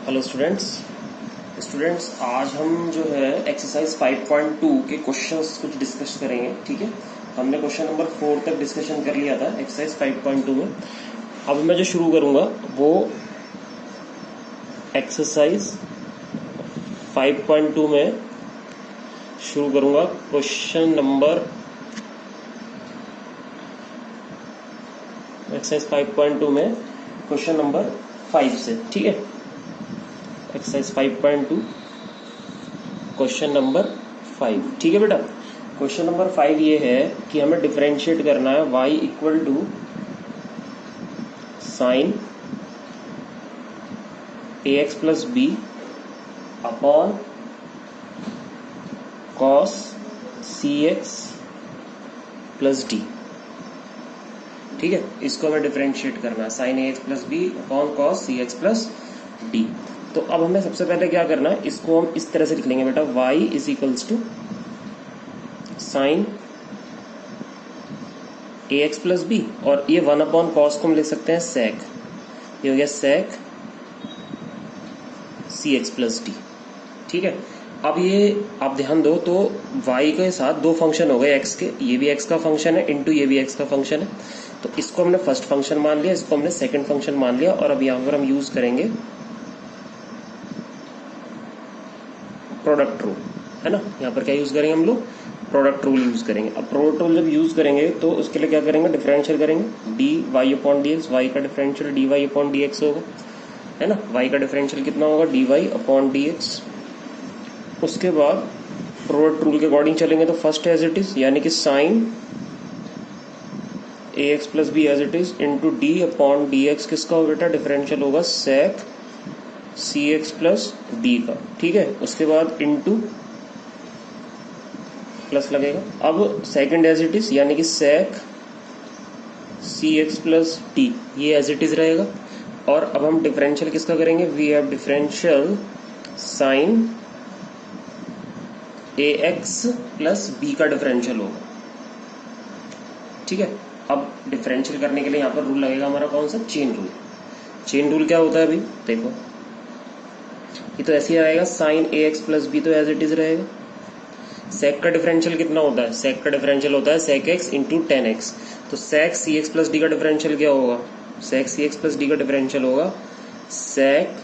Hello students आज हम जो है एक्सरसाइज 5.2 के क्वेश्चंस कुछ डिस्कस करेंगे। ठीक है, हमने क्वेश्चन नंबर 4 तक डिस्कशन कर लिया था एक्सरसाइज 5.2 में। अब मैं जो शुरू करूंगा वो एक्सरसाइज 5.2 में शुरू करूंगा क्वेश्चन नंबर एक्सरसाइज 5.2 में क्वेश्चन नंबर 5 से। ठीक है, एक्सरसाइज 5.2 क्वेश्चन नंबर 5। ठीक है बेटा, क्वेश्चन नंबर 5 ये है कि हमें डिफरेंशिएट करना है y equal to sine ax plus b upon cos cx plus d. ठीक है, इसको हमें डिफरेंशिएट करना है sine ax plus b upon cos cx plus d. तो अब हमें सबसे पहले क्या करना है, इसको हम इस तरह से लिख लेंगे बेटा, y is equals to sine ax plus b और ये 1 अपॉन कॉस को हम लिख सकते हैं सेक, ये हो गया सेक cx प्लस डी। ठीक है, अब ये आप ध्यान दो तो y के साथ दो फंक्शन हो गए x के, ये भी x का फंक्शन है इंटू ये भी x का फंक्शन है। तो इसको हमने फर्स्ट फंक्शन मान लिया, इसको हमने सेकंड फंक्शन मान लिया और अब यहाँ पर हम यूज करेंगे प्रोडक्ट रूल, है ना। यहाँ पर क्या यूज करेंगे हम लोग, प्रोडक्ट रूल यूज करेंगे। अब प्रोडक्ट रूल जब यूज करेंगे तो उसके लिए क्या करेंगे, डिफरेंशियल करेंगे d y upon d x, y का differential d y upon d x होगा, है ना। वाई का डिफरेंशियल कितना होगा, d y upon d x. उसके बाद प्रोडक्ट रूल के अकॉर्डिंग चलेंगे तो फर्स्ट एज इट इज, यानी कि sine a x plus b as it is into d upon d x किसका होगा बेटा, डिफरेंशियल होगा sec c x plus d का। ठीक है, उसके बाद इंटू प्लस लगेगा। अब सेकंड एज इट इज, यानी कि sec c x plus d, ये एज इट इज रहेगा। और अब हम डिफरेंशियल किसका करेंगे, we have differential sine a x plus b का डिफरेंशियल होगा। ठीक है, अब डिफरेंशियल करने के लिए यहाँ पर रूल लगेगा हमारा कौन सा, चेन रूल। चेन रूल क्या होता है अभी देखो, ये तो ऐसे ही आएगा, sign a x plus B तो एज इट इज रहेगा। सेक का डिफरेंशियल कितना होता है, सेक का डिफरेंशियल होता है sec x into tan x. तो sec c x plus d का डिफरेंशियल क्या होगा, sec c x plus d का डिफरेंशियल होगा sec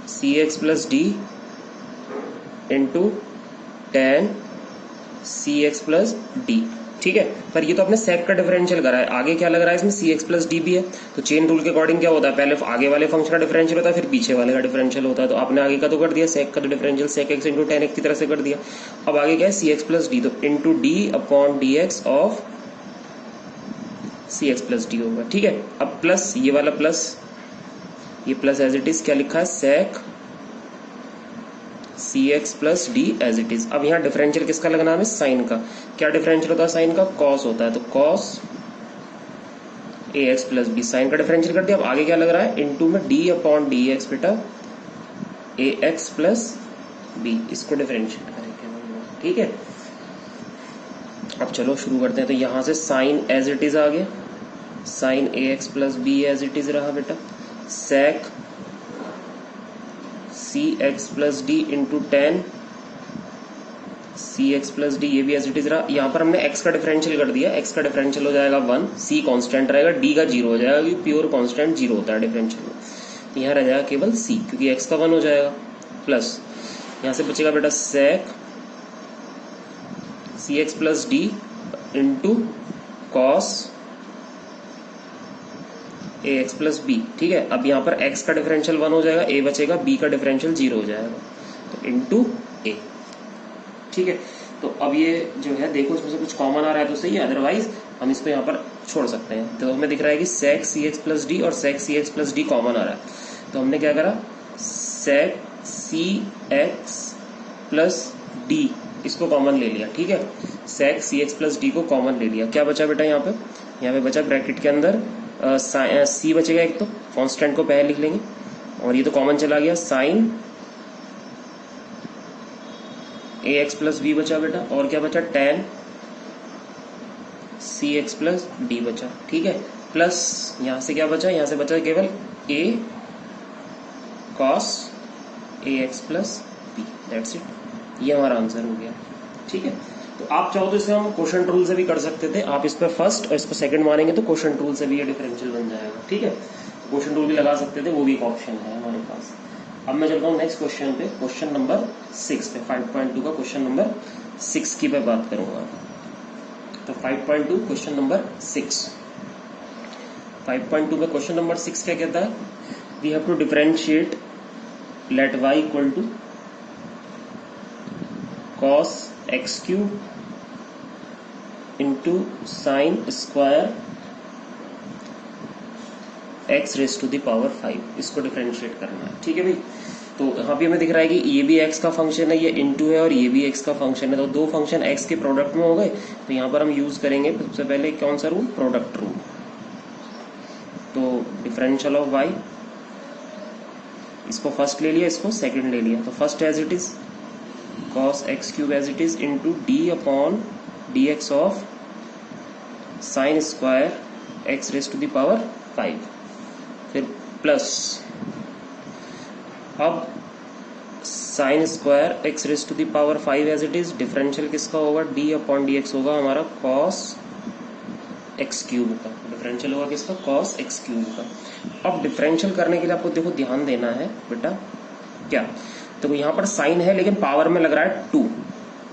c x plus d into tan c x plus d. ठीक है, पर ये तो आपने सेक का डिफरेंशियल करा है, आगे क्या लग रहा है इसमें, सी एक्स प्लस डी भी है। तो चेन रूल के अकॉर्डिंग क्या होता है, पहले आगे वाले फंक्शन का डिफरेंशियल होता है फिर पीछे वाले का डिफरेंशियल होता है। तो आपने आगे का तो कर दिया, सेक का तो differential sec x into tan x की तरह से कर दिया। अब आगे क्या है, सी एक्स प्लस डी, तो into d upon d x of c x plus d होगा। ठीक है, अब प्लस ये वाला प्लस, ये प्लस एज इट इज क्या लिखा है, sec c x plus d as it is. अब यहाँ डिफरेंशियल किसका लगना है, साइन का। क्या डिफरेंशियल होता है साइन का, कॉस होता है, तो cos a x plus B, sign का डिफरेंशियल कर दिया। अब आगे क्या लग रहा है, इनटू में डी अपॉन डी एक्स बेटा ए एक्स प्लस बी, इसको डिफरेंशियल करेंगे। ठीक है, अब चलो शुरू करते हैं। तो यहां से साइन एज इट इज आ गया, sine a x plus b as it is रहा बेटा, sec c x plus d into tan c x plus d, ये भी एज इट इज रहा। यहाँ पर हमने x का डिफरेंशियल कर दिया, x का डिफरेंशियल हो जाएगा 1, c कांस्टेंट रहेगा, d का 0 हो जाएगा क्योंकि प्योर कांस्टेंट 0 होता है डिफरेंशियल में। तो यहाँ रह जाएगा केवल c क्योंकि x का 1 हो जाएगा, प्लस यहाँ से बचेगा बेटा sec c x plus d into cos a x plus b. ठीक है, अब यहाँ पर x का डिफरेंशियल 1 हो जाएगा, a बचेगा, b का डिफरेंशियल 0 हो जाएगा, तो इंटू a। ठीक है, तो अब ये जो है देखो इसमें से कुछ कॉमन आ रहा है तो सही है, अदरवाइज हम इसको यहाँ पर छोड़ सकते हैं। तो हमें दिख रहा है कि sec c x plus D और सेक c x plus D common आ रहा है। तो हमने क्या करा, सेक सी एक्स प्लस डी इसको कॉमन ले लिया। ठीक है, sec c x plus D को कॉमन ले लिया। क्या बचा बेटा यहाँ पे बचा ब्रैकेट के अंदर सी बचेगा एक, तो कांस्टेंट को पहले लिख लेंगे और ये तो कॉमन चला गया, sine a x plus B बचा बेटा, और क्या बचा, ten c x plus D बचा। ठीक है, प्लस यहाँ से क्या बचा, यहाँ से बचा केवल a cos a x plus b, that's it. ये हमारा आंसर हो गया। ठीक है, तो आप चाहो तो इसे हम क्वेश्चन रूल से भी कर सकते थे। आप इस पर फर्स्ट और इस पर सेकंड मानेंगे तो क्वेश्चन रूल से भी ये डिफरेंशियल बन जाएगा। ठीक है, क्वेश्चन रूल भी लगा सकते थे, वो भी एक ऑप्शन है हमारे पास। अब मैं चलता हूँ नेक्स्ट क्वेश्चन पे, क्वेश्चन नंबर 6 पे, 5.2 का क्वेश्चन नंबर 6 की मैं बात करूंगा। तो 5.2 क्वेश्चन नंबर 6, 5.2 में क्वेश्चन नंबर 6 क्या कहता है? We have to differentiate let y equal to cos x cube into sine square x raise to the power 5, इसको डिफरेंशिएट करना है। ठीक है भाई, तो यहाँ पे हमें दिख रहा है कि ये भी x का फंक्शन है, ये इनटू है, और ये भी x का फंक्शन है, तो दो फंक्शन x के प्रोडक्ट में हो गए। तो यहाँ पर हम यूज करेंगे सबसे पहले कौन सा रूल? Product rule. तो डिफरेंशियल ऑफ y, इसको फर्स्ट ले लिया, इसको सेकंड ले लिया, तो first as it is cos x cube as it is into d upon dx of sine square x raise to the power 5, फिर प्लस, अब sine square x raise to the power 5 as it is, differential किसका होगा? d upon dx होगा हमारा cos x cube का, differential होगा किसका? cos x cube का। अब डिफरेंशियल करने के लिए आपको देखो ध्यान देना है बेटा, क्या तो यहाँ पर साइन है लेकिन पावर में लग रहा है 2,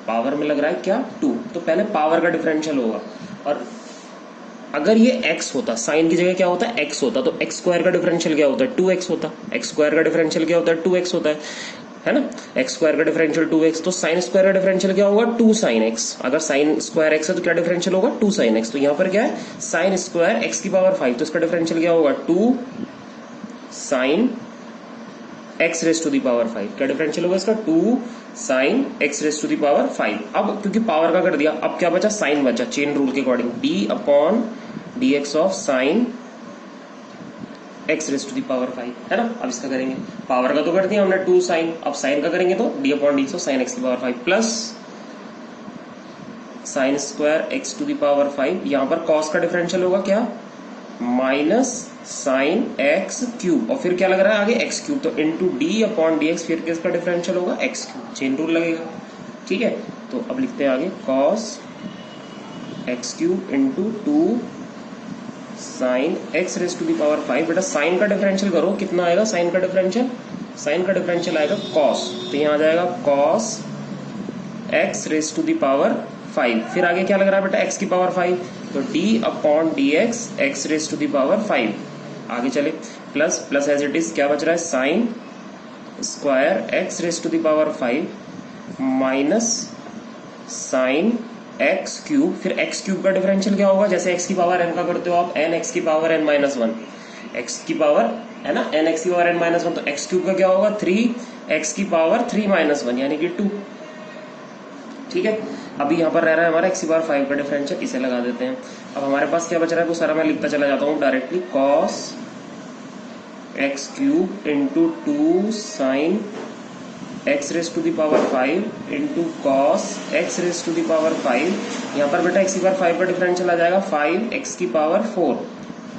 पावर में लग रहा है क्या? 2, तो पहले पावर का डिफरेंशियल होगा। और अगर ये x होता, साइन की जगह क्या होता है? x होता, तो x स्क्वायर का डिफरेंशियल क्या होता है? 2x होता। x स्क्वायर का डिफरेंशियल क्या होता है? 2x होता है ना? x स्क्वायर का डिफरेंशियल 2x, तो साइन स्क्वायर का डिफरेंशियल क्या होगा? 2 साइन x। अगर साइन स्क्वायर x है तो क्या डिफरेंशियल होगा? 2 साइन x। तो यहाँ पर क्या है? साइन स्क्वायर x की पावर 5, तो इसका डिफरेंशियल क्या होगा? 2 sine x raise to the power 5। क्या डिफरेंशियल होगा इसका? 2 sine x raise to the power 5। अब क्योंकि पावर का कर दिया, अब क्या बचा? साइन बचा, चेन रूल के according d upon dx of sine x raise to the power 5, है ना? अब इसका करेंगे, पावर का तो कर दिया हमने 2 साइन, अब साइन का करेंगे तो d upon dx of sine x की power 5 plus sine square x to the power 5। यहाँ पर cos का डिफरेंशियल होगा क्या? माइनस साइन एक्स क्यूब, और फिर क्या लग रहा है आगे? एक्स क्यूब, तो into d upon d x, फिर किसका डिफरेंशियल होगा? एक्स क्यूब, चेन रूल लगेगा। ठीक है, तो अब लिखते हैं आगे cos x cube into 2 sine x raise to the power 5। बेटा साइन का डिफरेंशियल करो, कितना आएगा साइन का डिफरेंशियल? साइन का डिफरेंशियल आएगा cos, तो यहाँ आ जाएगा cos x raise to the power 5। फिर आगे क्या लग रहा है बेटा? x की पावर 5, तो d अपॉन d x x raise to the power 5। आगे चले, plus plus as it is, क्या बच रहा है? Sine square x raise to the power 5 minus sine x cube, फिर x क्यूब का डिफरेंशियल क्या होगा? जैसे x की पावर n का करते हो आप, n x की पावर n माइनस 1, x की पावर है ना, n x की पावर n माइनस 1, तो x क्यूब का क्या होगा? 3 x की पावर 3 माइनस 1 यानी कि 2। ठीक है, अभी यहाँ पर रह रहा है हमारा x की पावर 5 का डिफरेंशियल, इसे लगा देते हैं। अब हमारे पास क्या बच रहा है वो सारा मैं लिखता चला जाता हूँ directly, cos x cube into 2 sine x raise to the power 5 into cos x raise to the power 5। यहाँ पर बेटा x की पावर 5 का डिफरेंशियल आ जाएगा 5x की पावर 4,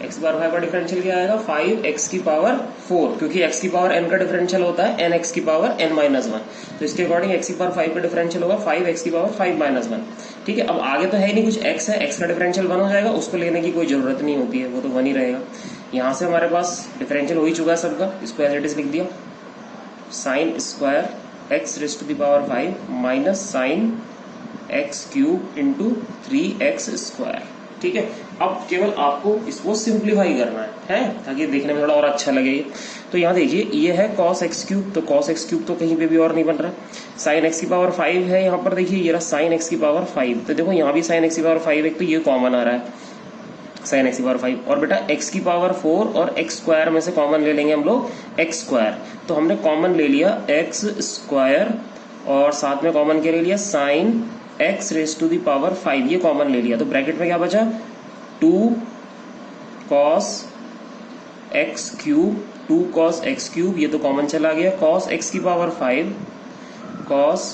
x की पावर 5 का डिफरेंशियल क्या आएगा? 5x की पावर 4, क्योंकि x की पावर n का डिफरेंशियल होता है nx की पावर n माइनस 1, तो इसके अकॉर्डिंग x की पावर 5 का डिफरेंशियल होगा 5x की पावर 5 माइनस 1। ठीक है, अब आगे तो है ही नहीं कुछ, x है, x का डिफरेंशियल 1 हो जाएगा, उसको लेने की कोई जरूरत नहीं होती है, वो तो 1 ही रहेगा। यहाँ से हमारे पास डिफरेंशियल हो ही चुका है सबका, इसको एज इट इज लिख दिया, sine square x raise to the power 5 minus sine x cube into 3x square. ठीक है, अब केवल आपको इसको सिंप्लीफाई करना है ताकि देखने में थोड़ा और अच्छा लगे। तो यहाँ देखिए ये है cos x क्यूब, तो cos x क्यूब तो कहीं पे भी और नहीं बन रहा, साइन x की पावर 5 है, यहाँ पर देखिए ये रहा साइन x की पावर 5, तो देखो यहाँ भी साइन x की पावर 5 है, तो ये कॉमन आ रहा है साइन x की पावर 5, और बेटा x की पावर 4 और x स्क्वायर में से कॉमन ले लेंगे हम लोग x स्क्वायर, तो हमने कॉमन ले लिया x स्क्वायर और साथ में कॉमन क्या ले लिया? Sine x raise to the power 5, ये कॉमन ले लिया, तो ब्रैकेट में क्या बचा? 2 cos x cube, 2 cos x cube, ये तो कॉमन चला गया, cos x की power 5 cos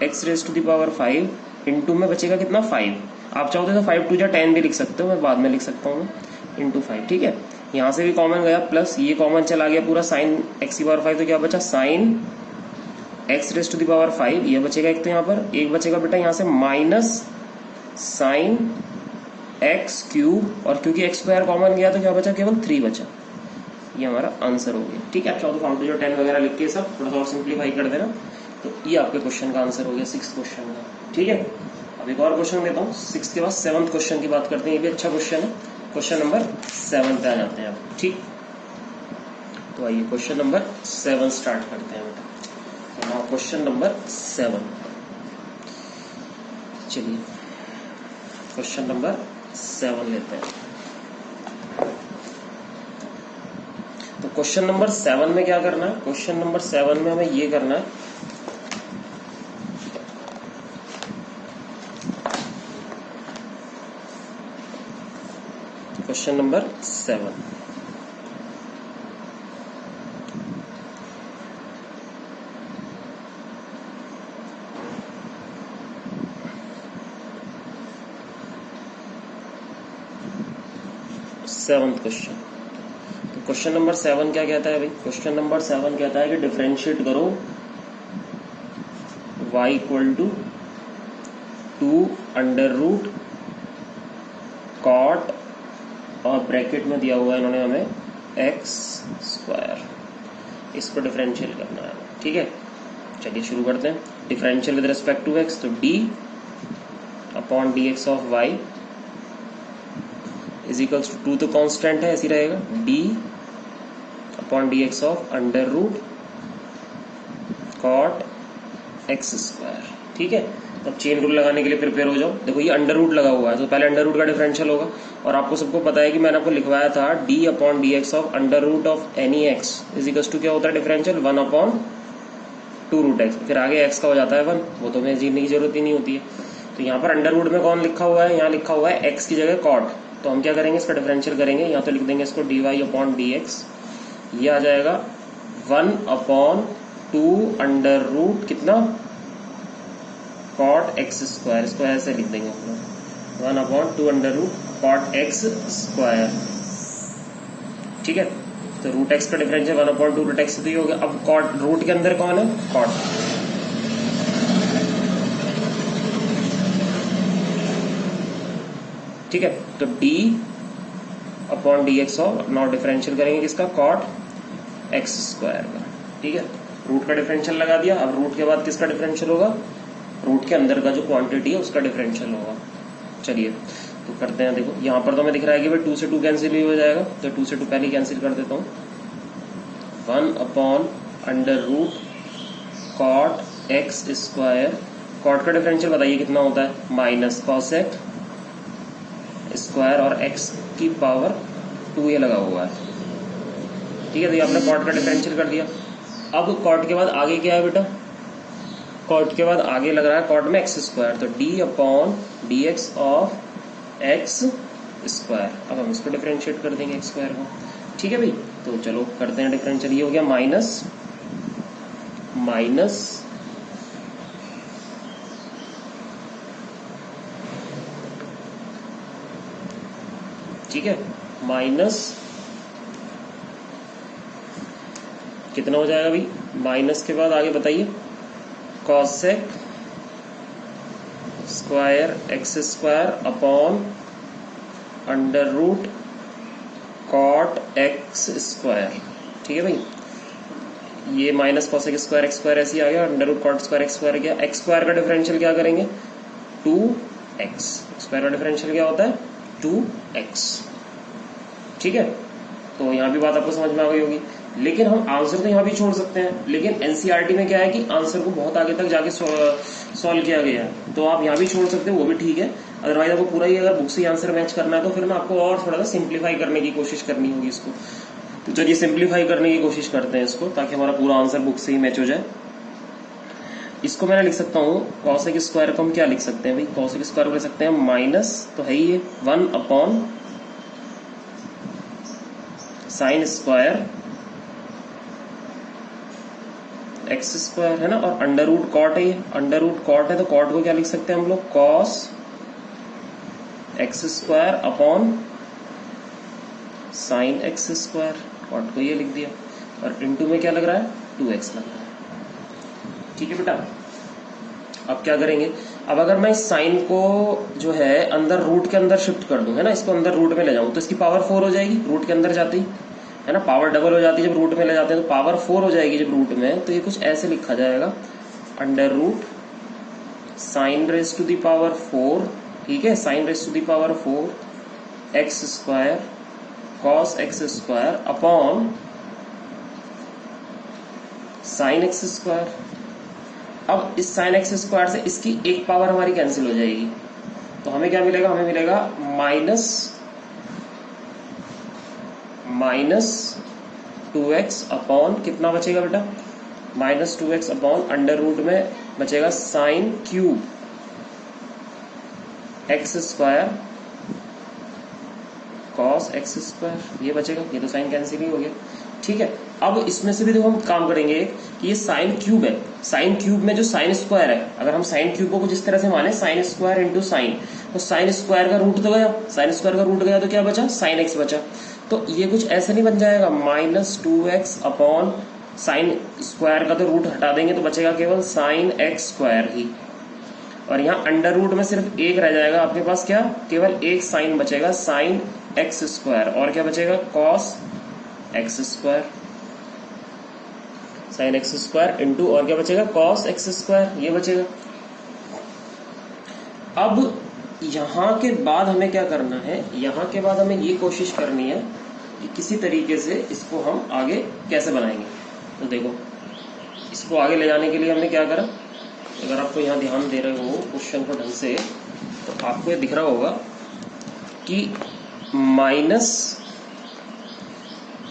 x raise to the power 5 into में बचेगा कितना? 5। आप चाहोगे तो 5 2 जा 10 भी लिख सकते हो, मैं बाद में लिख सकता हूँ इंटू 5। ठीक है, यहाँ से भी कॉमन गया, प्लस ये कॉमन चला गया पूरा साइन एक्स की पावर 5, तो क्या बचा sine x raise to the power 5, ये बचेगा एक, तो यहाँ पर एक बचेगा बेटा यहाँ से माइनस साइन एक्स क्यूब, और क्योंकि एक्स स्क्वायर कॉमन गया तो क्या बचा, केवल 3 बचा। ये हमारा आंसर हो गया। ठीक है, अच्छा तो फाउंड जो 10 वगैरह लिख के सब थोड़ा सा और सिंप्लीफाई कर देना, तो ये आपके क्वेश्चन का आंसर हो गया 6th क्वेश्चन का। ठीक है, अब एक और क्वेश्चन देता हूँ 6 के बाद 7th क्वेश्चन की बात करते हैं। ये भी अच्छा क्वेश्चन है, क्वेश्चन नंबर 7 पे आ जाते हैं अब। ठीक, तो आइए क्वेश्चन नंबर 7 स्टार्ट करते हैं बेटा। तो क्वेश्चन नंबर 7, चलिए क्वेश्चन नंबर 7 लेते हैं। तो क्वेश्चन नंबर 7 में क्या करना है, क्वेश्चन नंबर 7 में हमें ये करना है, क्वेश्चन नंबर 7 7th क्वेश्चन। तो क्वेश्चन नंबर 7 क्या कहता है भाई, क्वेश्चन नंबर 7 कहता है कि डिफरेंशिएट करो y equal to 2 under root cot, और ब्रैकेट में दिया हुआ है इन्होंने हमें एक्स स्क्वायर, इसको डिफरेंशियल करना है। ठीक है, चलिए शुरू करते हैं। Differential with respect to x, तो d upon d x of y is equals to 2 तो कांस्टेंट है, ऐसी रहेगा, d upon d x of under root cot x square. ठीक है, तो अब चेन रूल लगाने के लिए प्रिपेयर हो जाओ। देखो ये अंडर रूट लगा हुआ है, तो पहले अंडर रूट का डिफरेंशियल होगा, और आपको सबको पता है कि मैंने आपको लिखवाया था d upon d x of under root of any x is equals to क्या होता है डिफरेंशियल, 1 अपॉन 2 रूट एक्स, फिर आगे एक्स का हो जाता है 1, वो तो हमें जीतने की जरूरत ही नहीं होती है। तो यहाँ पर अंडर रूट में कौन लिखा हुआ है, यहाँ लिखा हुआ है एक्स की जगह कॉट, तो हम क्या करेंगे इसका डिफरेंशियल करेंगे, यहाँ तो लिख देंगे इसको d y upon d x, ये आ जाएगा 1 अपॉन 2 अंडर रूट कितना कॉट एक्स स्क्वायर, इसको ऐसे लिख देंगे 1 upon 2 under root cot x square. ठीक है, तो रूट एक्स का डिफरेंशियल 1 अपॉन 2 रूट एक्स, तो ये हो गया। अब कॉट रूट के अंदर कौन है, कॉट, ठीक है, तो d अपॉन d x of, not differential करेंगे किसका, कॉट एक्स स्क्वायर का। ठीक है, रूट का डिफरेंशियल लगा दिया। अब रूट के बाद किसका डिफरेंशियल होगा, रूट के अंदर का जो क्वांटिटी है उसका डिफरेंशियल होगा। चलिए तो करते हैं। देखो यहाँ पर तो हमें दिख रहा है कि भाई 2 से 2 कैंसिल ही हो जाएगा, तो 2 से 2 पहले कैंसिल कर देता हूँ। 1 upon under root cot x square, cot का डिफरेंशियल बताइए कितना होता है, माइनस कॉसेक स्क्वायर और x की पावर 2 ये लगा हुआ है। ठीक है, तो ये आपने कॉट का डिफरेंशियल कर दिया। अब कॉट के बाद आगे क्या है बेटा, कॉट के बाद आगे लग रहा है कॉट में एक्स स्क्वायर, तो d अपॉन d x of x square. अब हम इसको डिफरेंशिएट कर देंगे एक्स स्क्वायर को। ठीक है भाई, तो चलो करते हैं डिफरेंशियल। ये हो गया माइनस माइनस ठीक है, माइनस कितना हो जाएगा भाई, माइनस के बाद आगे बताइए, cosec square x square upon under root cot x square. ठीक है भाई, ये minus cosec square x square ऐसे ही आ गया, under root cot square x square गया। एक्स स्क्वायर का डिफरेंशियल क्या करेंगे, 2x, स्क्वायर का डिफरेंशियल क्या होता है 2x। ठीक है, तो यहाँ भी बात आपको समझ में आ गई होगी। लेकिन हम आंसर तो यहाँ भी छोड़ सकते हैं, लेकिन एनसीईआरटी में क्या है कि आंसर को बहुत आगे तक जाके सॉल्व किया गया है, तो आप यहाँ भी छोड़ सकते हैं, वो भी ठीक है। अदरवाइज आपको पूरा ही अगर बुक से आंसर मैच करना है तो फिर ना आपको और थोड़ा सा सिंप्लीफाई करने की कोशिश करनी होगी इसको। तो चलिए सिंप्लीफाई करने की कोशिश करते हैं इसको, ताकि हमारा पूरा आंसर बुक से ही मैच हो जाए। इसको मैं लिख सकता हूँ कॉसेक स्क्वायर को हम क्या लिख सकते हैं भाई, कॉसेक स्क्वायर को लिख सकते हैं माइनस, तो है ही 1 upon sine square x square है ना, और अंडर रूट कॉट है, ये अंडर रूट कॉट है, तो कॉट को क्या लिख सकते हैं हम लोग, cos x square upon sine x square, cot को ये लिख दिया, और इनटू में क्या लग रहा है 2x लग रहा है। ठीक है बेटा, अब क्या करेंगे, अब अगर मैं इस साइन को जो है अंदर रूट के अंदर शिफ्ट कर दूं, है ना, इसको अंदर रूट में ले जाऊं, तो इसकी पावर 4 हो जाएगी रूट के अंदर जाती, है ना, पावर डबल हो जाती है जब रूट में ले जाते हैं, तो पावर 4 हो जाएगी जब रूट में। तो ये कुछ ऐसे लिखा जाएगा, under root sine raise to the power 4, ठीक है, sine raise to the power 4 x square cos x square upon sine x square. अब इस साइन एक्स स्क्वायर से इसकी एक पावर हमारी कैंसिल हो जाएगी, तो हमें क्या मिलेगा, हमें मिलेगा माइनस 2x अपॉन कितना बचेगा बेटा, minus 2x upon under root में बचेगा sine cube x square cos x square, ये बचेगा, ये तो साइन कैंसिल ही हो गया। ठीक है, अब इसमें से भी देखो हम काम करेंगे कि ये साइन क्यूब है, साइन क्यूब में जो साइन स्क्वायर है, अगर हम साइन क्यूब को जिस तरह से माने साइन स्क्वायर इंटू साइन, तो साइन स्क्वायर का रूट तो गया, साइन स्क्वायर का रूट गया तो क्या बचा, साइन एक्स बचा। तो ये कुछ ऐसा नहीं बन जाएगा, minus 2x upon sine square का तो रूट हटा देंगे तो बचेगा केवल साइन एक्स स्क्वायर ही, और यहाँ अंडर रूट में सिर्फ एक रह जाएगा आपके पास, क्या, केवल एक साइन बचेगा, साइन एक्स स्क्वायर, और क्या बचेगा, cos x square, sign x square into और क्या बचेगा, कॉस एक्स स्क्वायर, ये बचेगा। अब यहां के बाद हमें क्या करना है, यहां के बाद हमें ये कोशिश करनी है कि किसी तरीके से इसको हम आगे कैसे बनाएंगे। तो देखो, इसको आगे ले जाने के लिए हमने क्या करा, अगर आपको यहाँ ध्यान दे रहे हो क्वेश्चन को ढंग से, तो आपको ये दिख रहा होगा कि माइनस,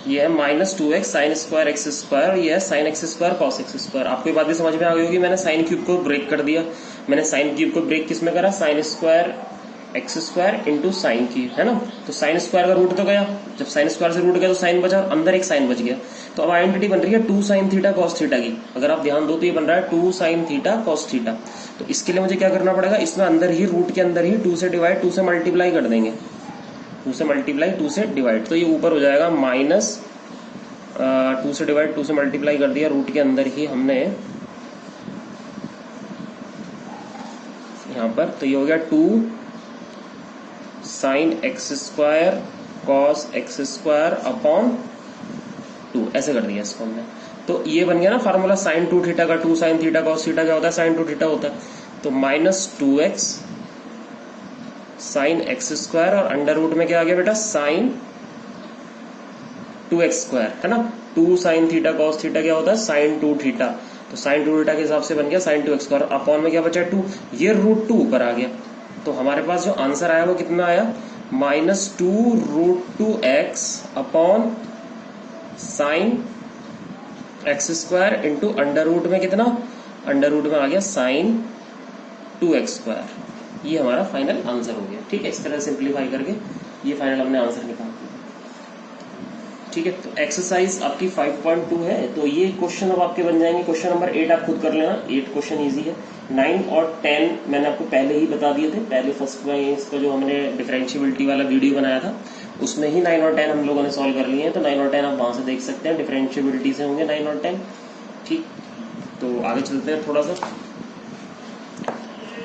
ये है minus 2x sine square x square, ये है sign x square cos x square. आपको ये बात भी समझ में आ गई होगी, मैंने साइन क्यूब को ब्रेक कर दिया, मैंने साइन क्यूब को ब्रेक किस में करा, sine square x square into sine cube, है ना। तो साइन स्क्वायर का रूट तो गया, जब साइन स्क्वायर से रूट गया तो साइन बचा, अंदर एक साइन बच गया। तो अब आइडेंटिटी बन रही है 2 साइन थीटा कॉस थीटा की, अगर आप ध्यान दो तो ये बन रहा है 2 साइन थीटा कॉस थीटा। तो इसके लिए मुझे क्या करना पड़ेगा, इसमें अंदर ही रूट के अंदर ही 2 से डिवाइड 2 से मल्टीप्लाई कर देंगे, 2 से मल्टीप्लाई 2 से डिवाइड, तो ये ऊपर हो जाएगा माइनस 2 से डिवाइड 2 से मल्टीप्लाई कर दिया, रूट के अंदर ही हमने यहाँ पर, तो ये हो गया 2 sine x square cos x square upon 2, ऐसे कर दिया इसको हमने। तो ये बन गया ना फार्मूला साइन 2 थीटा का, 2 साइन थीटा कॉस थीटा क्या होता है, साइन 2 थीटा होता है। तो minus 2x sign x square, और अंडर रूट में क्या आ गया बेटा, साइन 2x स्क्वायर, है ना, 2 साइन थीटा कॉस थीटा क्या होता है, साइन 2 थीटा, तो साइन 2 थीटा के हिसाब से बन गया साइन 2x स्क्वायर, अपॉन में क्या बचा 2, ये रूट 2 ऊपर आ गया। तो हमारे पास जो आंसर आया वो कितना आया, minus 2 root 2x upon sine x square into under root में कितना, अंडर रूट में आ गया साइन 2x स्क्वायर। ये हमारा फाइनल आंसर हो गया। ठीक है, इस तरह सिंप्लीफाई करके ये फाइनल हमने आंसर निकाल दिया। ठीक है, तो एक्सरसाइज आपकी 5.2 है, तो ये क्वेश्चन अब आपके बन जाएंगे। क्वेश्चन नंबर 8 आप खुद कर लेना, 8 क्वेश्चन इजी है। 9 और 10 मैंने आपको पहले ही बता दिए थे, पहले फर्स्ट में इसका जो हमने डिफरेंशिएबिलिटी वाला वीडियो बनाया था उसमें ही 9 और 10 हम लोगों ने सॉल्व कर लिए हैं। तो 9 और 10 आप वहां से देख सकते हैं, डिफरेंशिएबिलिटी से होंगे 9 और 10। ठीक, तो आगे चलते हैं थोड़ा सा।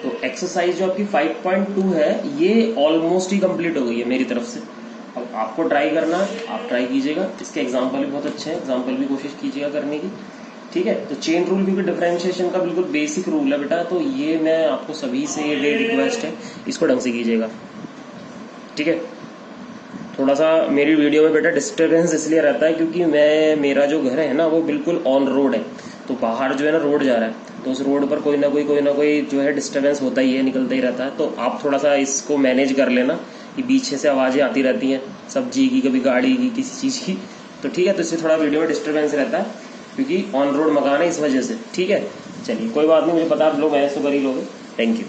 तो एक्सरसाइज जो आपकी 5.2 है ये ऑलमोस्ट ही कंप्लीट हो गई है मेरी तरफ से। अब आपको ट्राई करना है, आप ट्राई कीजिएगा, इसके एग्जाम्पल भी बहुत अच्छे हैं, एग्जाम्पल भी कोशिश कीजिएगा करने की। ठीक है, तो चेन रूल भी डिफरेंशिएशन का बिल्कुल बेसिक रूल है बेटा, तो ये मैं आपको सभी से ये रिक्वेस्ट है, इसको ढंग से कीजिएगा। ठीक है, थोड़ा सा मेरी वीडियो में बेटा डिस्टर्बेंस इसलिए रहता है क्योंकि मेरा जो घर है ना वो बिल्कुल ऑन रोड है, तो बाहर जो है ना रोड जा रहा है, तो उस रोड पर कोई ना कोई जो है डिस्टर्बेंस होता ही है, निकलता ही रहता है। तो आप थोड़ा सा इसको मैनेज कर लेना कि पीछे से आवाजें आती रहती हैं, सब्जी की, कभी गाड़ी की, किसी चीज की। तो ठीक है, तो इससे थोड़ा वीडियो में डिस्टर्बेंस रहता है क्योंकि ऑन रोड मकान है इस वजह से। ठीक है, चलिए कोई बात नहीं, मुझे पता आप लोग मैनेज तो कर ही लोगे। Thank you.